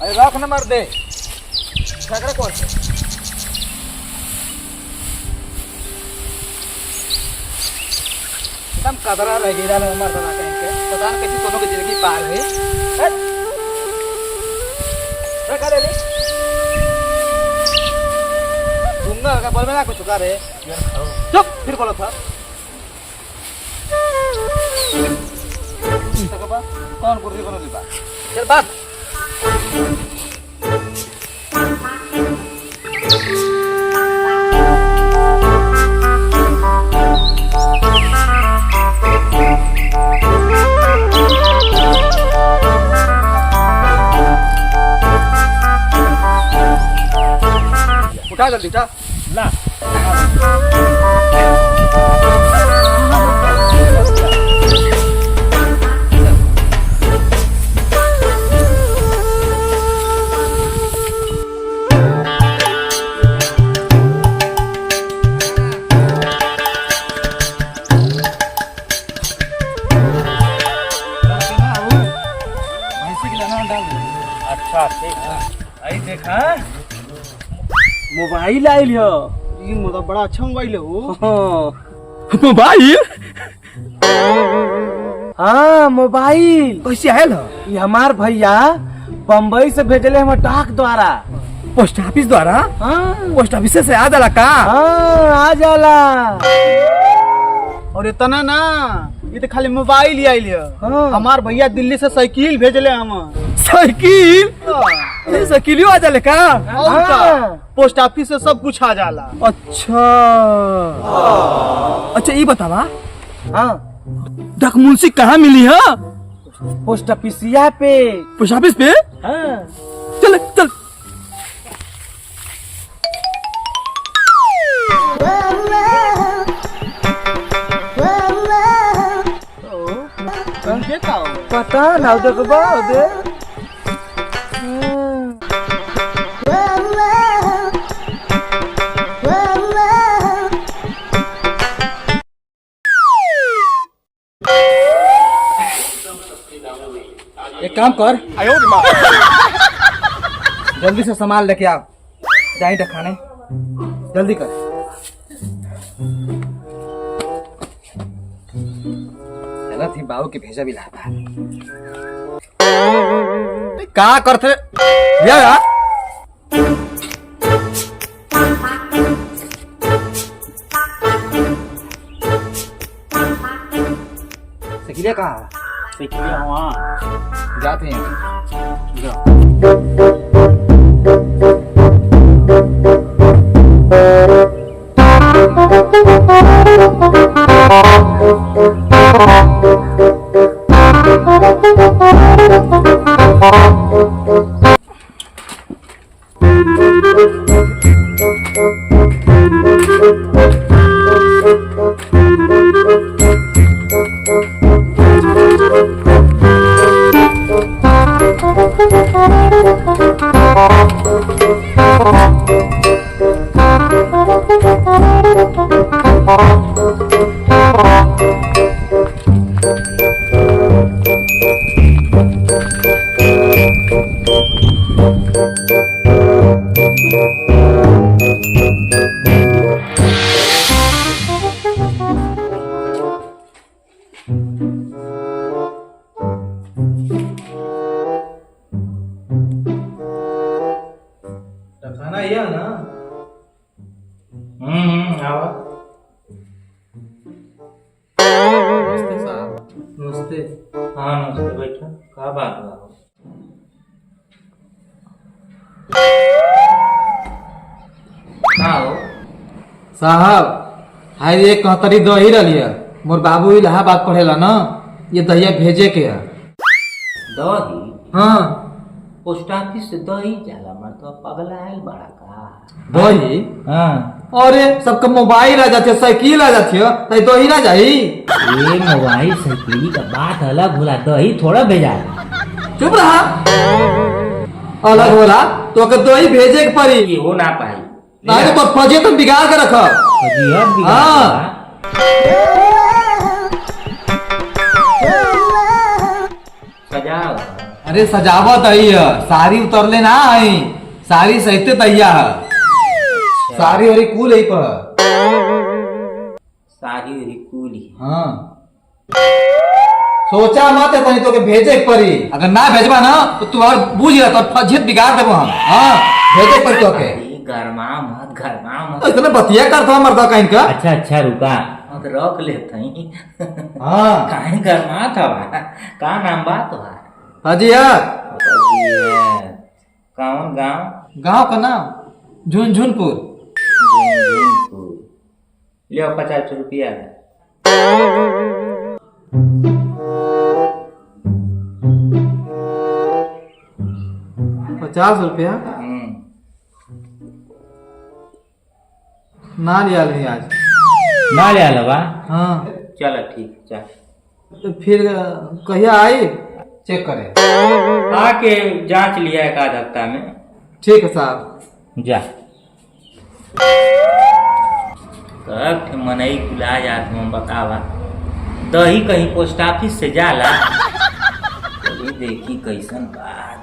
अरे रख न मार दे झगड़ा कौन से एकदम कदरा लगे रहा मर बना कहीं के पता नहीं कैसे दोनों की जिंदगी पार है रखा ले दूंगा का बोल में ना कुछ रे चुप फिर बोला था कौन कुर्सी कौन दी बात चल बात उठा जल्दी उठा ला अच्छा ठीक है आई देखा मोबाइल आइल हो ये मतलब बड़ा अच्छा मोबाइल है वो मोबाइल हाँ मोबाइल कैसे आयल हो ये हमार भैया बम्बई से भेजले हम डाक द्वारा पोस्ट ऑफिस द्वारा हाँ पोस्ट ऑफिस से आ जाला का हाँ आ जाला और इतना ना ये तो खाली मोबाइल ही आइल है हाँ। हमार भैया दिल्ली से साइकिल भेजले हम साइकिल साइकिलियो आ जाले का हाँ। पोस्ट ऑफिस से सब कुछ आ जाला अच्छा अच्छा ये बतावा हाँ डाक मुंशी कहाँ मिली है पोस्ट ऑफिसिया पे पोस्ट ऑफिस पे हाँ चल चल पता ना देखो दे एक काम कर जल्दी से सामान लेके आओ जाए खाने जल्दी कर चला थी बाबू के भेजा भी ला का करते या सकीले कहाँ जाते हैं खाना यह ना आओ नमस्ते साहब नमस्ते हाँ नमस्ते बैठा क्या बात है साहब हाय ये कहतरी दही रही मोर बाबू इलाहाबाद पढ़ेला ना ये दहिया भेजे के है दही हाँ पोस्ट ऑफिस से दही जाला मर तो पगला आयल बड़ा का दही हाँ अरे सबका मोबाइल आ जाते साइकिल आ जाती है तो दही ना जाई ये मोबाइल साइकिल का बात अलग होला दही थोड़ा भेजा चुप रहा अलग होला तो अगर दही भेजे के पड़ी ये हो ना पाई नहीं तो फजे तो बिगाड़ के रखो हाँ सजाओ अरे सजावट है, साड़ी उतरले ना है, साड़ी सहित तैया है, साड़ी और कुल है पर। सारी रिकूली हाँ सोचा मत है तनी तो के भेजे के पड़ी, अगर ना भेजबा ना तो तू और बूझ रहा तो फजियत बिगाड़ देबो हम। हाँ भेजे के पड़ी तो के। गरमा मत इतना बतिया करता है मर्दा कहीं का। अच्छा अच्छा रुका मत रख लेते ही। हाँ काहे गरमा था का नाम बात है हाजिया कौन गाँव गांव का नाम झुनझुनपुर। लियो 50 रुपया 50 रुपया ना लिया नहीं आज। ना ले आला बा। हाँ चलो ठीक चल तो फिर कहिया आई चेक करे। आके जांच लिया एक आध हफ्ता में। ठीक है साहब। जा कब मनई कुला जात में बतावा दही कहीं पोस्ट ऑफिस से जाला तो देखी कैसन बात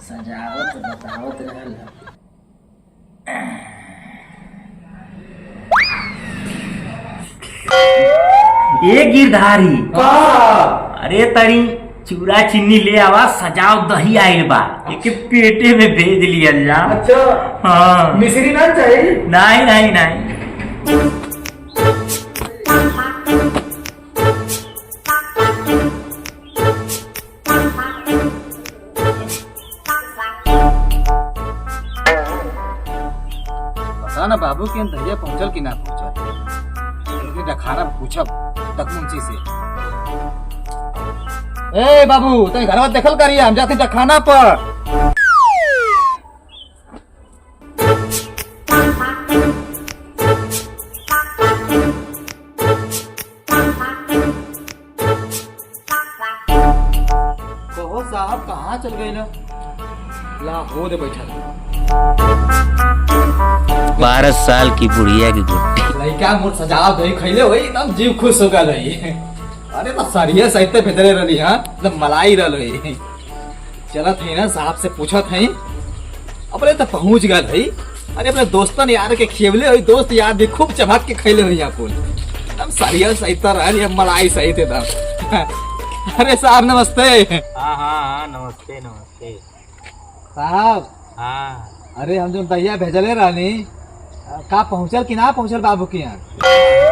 सजावट बतावत रहला। ए गिरधारी अरे तरी चूड़ा चीनी ले आवा सजाओ दही आइल बा एक पेटे में भेज लिया जा। अच्छा हाँ मिश्री ना चाहिए। नहीं नहीं नहीं पता ना बाबू के दहिया पहुंचल कि ना पहुंचल, खाना पूछब तकमुंची से। ए बाबू तनी घरवा देखल करिए, हम जाते खाना पर। कहो साहब कहाँ चल गए ना, ला हो दे बैठा 12 साल की बुढ़िया की गुट्टी लड़का मोर सजाव दही खैले हो एकदम जीव खुश हो गई। अरे तो सरिया सहित भेजले रही। हाँ एकदम मलाई रही। चलत है ना साहब से पूछत है, अपने तो पहुंच गए है। अरे अपने दोस्तन यार के खेवले हुई, दोस्त यार भी खूब चमक के खैले हुई अपन एकदम सरिया सहित रही, मलाई सहित एकदम। अरे साहब नमस्ते। हाँ नमस्ते नमस्ते साहब। हाँ अरे हम जो दहिया भेजले रहनी का पहुंचल कि ना पहुंचल बाबू के यहाँ?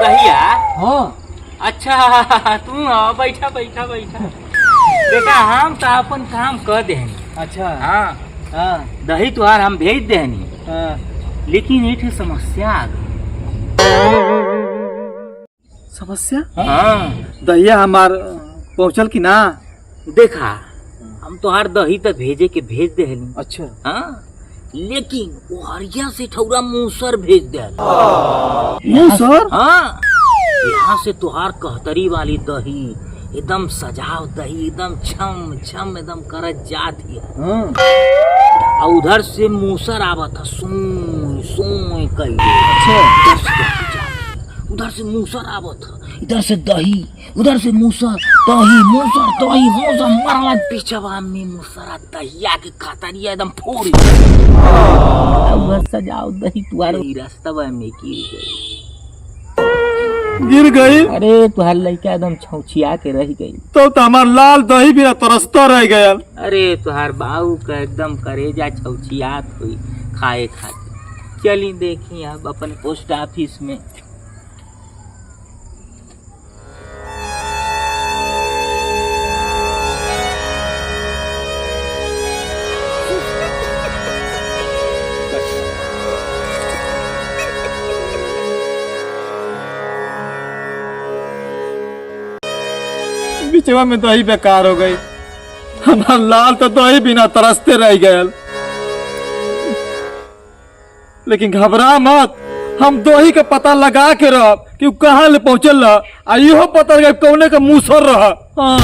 दहिया हाँ अच्छा तू बैठा बैठा बैठा बेटा हम तो अपन काम कर देनी। अच्छा हाँ हाँ दही तुहार हम भेज देनी, हाँ। लेकिन एक समस्या आ गई। समस्या? हाँ दहिया हमार पहुंचल कि ना? देखा हम तुहार दही तो भेजे के भेज देनी। अच्छा हाँ लेकिन वो हरिया से ठौरा मूसर भेज दे। मूसर? हाँ यहाँ से तुहार कहतरी वाली दही एकदम सजाव दही एकदम छम छम एकदम करत जात है। हाँ। और उधर से मूसर आवत है सोई सोई कई। अच्छा उधर से मूसर आवत है, इधर से दही, उधर से मूसर दही मूसर दही मूसर मरला पीछवा में मूसर दहिया के खतरिया एकदम फोड़ सजाओ दही तुम्हारे रास्ता में गिर गई। अरे तुहार लड़का एकदम छौछिया के रह गई। तो हमार लाल दही भी तरसता रह गया। अरे तुहार बाबू का एकदम करेजा छौछियात हुई खाए खाते। चली देखी अब अपन पोस्ट ऑफिस में। बिचवा में दही बेकार हो गई, हमार लाल तो दही बिना तरसते रह गए। लेकिन घबरा मत, हम दही का पता लगा के रह कि कहाँ ले पहुंचल रहा, इहो पता लगा कौने का मूसर रहा। हाँ